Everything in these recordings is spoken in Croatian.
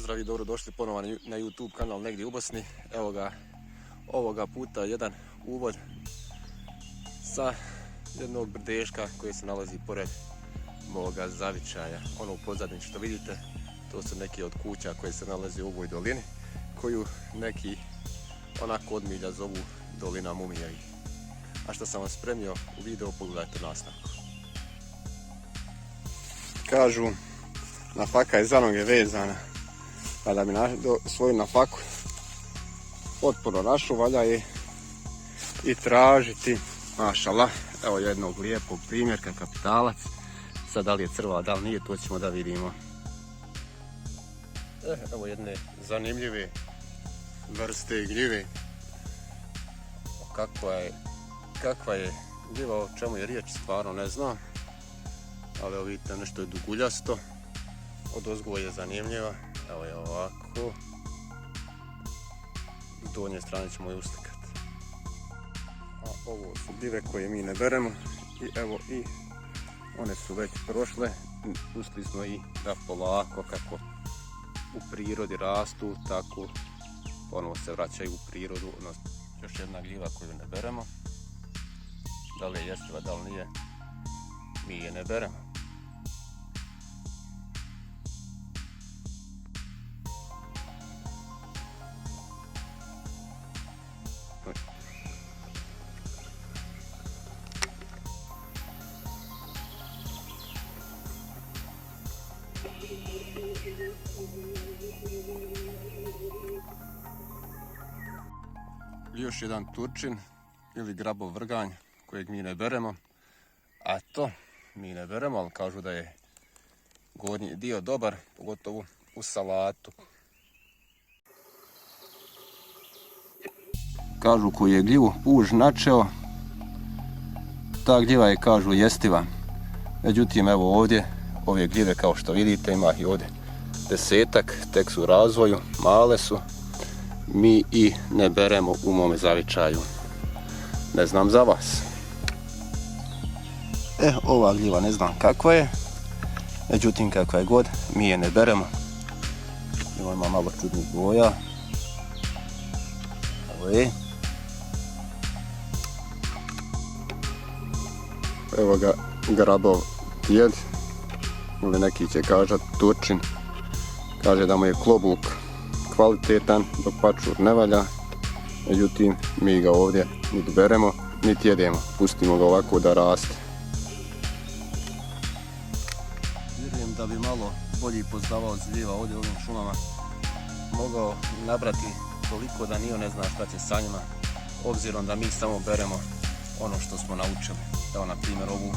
pozdrav i dobrodošli ponovo na YouTube kanal Negdje u Bosni. Evo ga, ovoga puta jedan uvod sa jednog brdeška koji se nalazi pored moga zavičaja. Ono u pozadini što vidite, to su neki od kuća koje se nalaze u ovoj dolini, koju neki onako od milja zovu Dolina Mumijevi. A što sam vam spremio u videu, pogledajte nastavku. Kažu, nafaka je za noge vezana, pa da bi svoju nafaku potpuno našu, valja je i tražiti, mašallah, evo jednog lijepog primjerka, kapitalac. Sad da li je crva, da li nije, to ćemo da vidimo. Evo jedne zanimljive vrste gljive. Kakva je gljiva, o čemu je riječ, stvarno ne znam. Ali evo vidite, nešto je duguljasto, odozgo je zanimljiva, evo je ovako, s donje strane ćemo je uslikati. A ovo su gljive koje mi ne beremo i evo i one su već prošle, pustili smo ih da polako kako u prirodi rastu, tako ponovo se vraćaju u prirodu. Još jedna gljiva koju ne beremo, da li je jestiva, da li nije, mi je ne beremo. Još jedan turčin ili grabov vrganj kojeg mi ne beremo, a to mi ne beremo, ali kažu da je gornji dio dobar, pogotovo u salatu. Kažu koji je gljivu puž načeo, ta gljiva je, kažu, jestiva. Međutim, evo ovdje, ove gljive kao što vidite, ima ih ovdje 10-ak, tek su u razvoju, male su. Mi i ne beremo u mome zavičaju. Ne znam za vas. Ova gljiva ne znam kakva je. Međutim, kakva je god, mi je ne beremo. Evo ima malo čudnih boja. Evo je. Evo ga grabov djed. Ili neki će kažat turčin. Kaže da mu je klobuk kvalitetan, dok pačur ne valja. Međutim, mi ga ovdje niti beremo, niti jedemo. Pustimo ga ovako da raste. Vjerujem da bi malo bolji poznavalac gljiva ovdje u ovim šumama mogao nabrati toliko da ni on ne zna šta će sa njima, obzirom da mi samo beremo ono što smo naučili. Evo, na primjer, ovu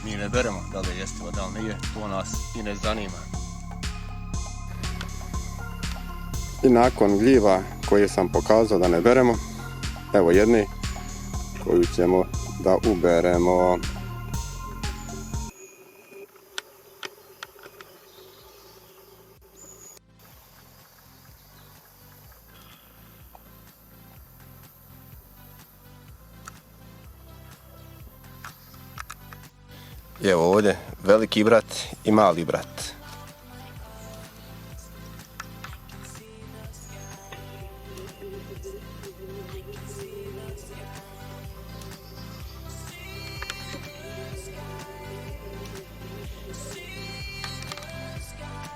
mi ne beremo, da li je jestiva, da li nije, to nas i ne zanima. I nakon gljiva koje sam pokazao da ne beremo, evo jedne koju ćemo da uberemo. I evo ovdje veliki brat i mali brat.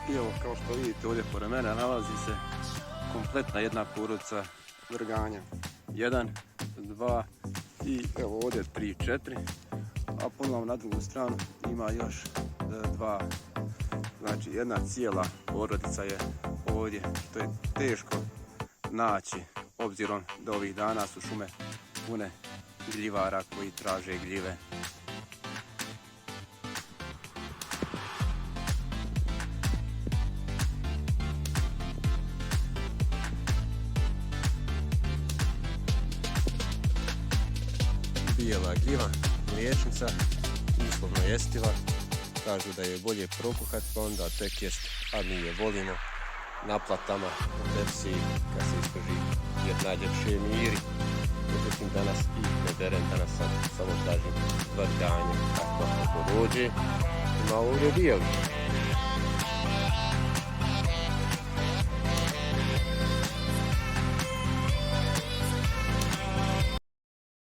I evo, kao što vidite, ovdje pored mene nalazi se kompletna jedna porodica vrganja. 1, 2 i evo ovdje 3, 4. A pogledamo na drugu stranu, ima još 2. Znači jedna cijela porodica je ovdje, što je teško naći, obzirom da ovih dana su šume pune gljivara koji traže gljive. Bijela gljiva, mliječnica, uslovno jestiva. Kažu da je bolje prokuhati, pa onda tek jest, a mi je volimo na platama, u tepsiji, kad se isprži jer najljepše miri. Međutim, danas i ne berem, danas sad samo tražim vrganje. Ako dođe, ima ovdje bijeli.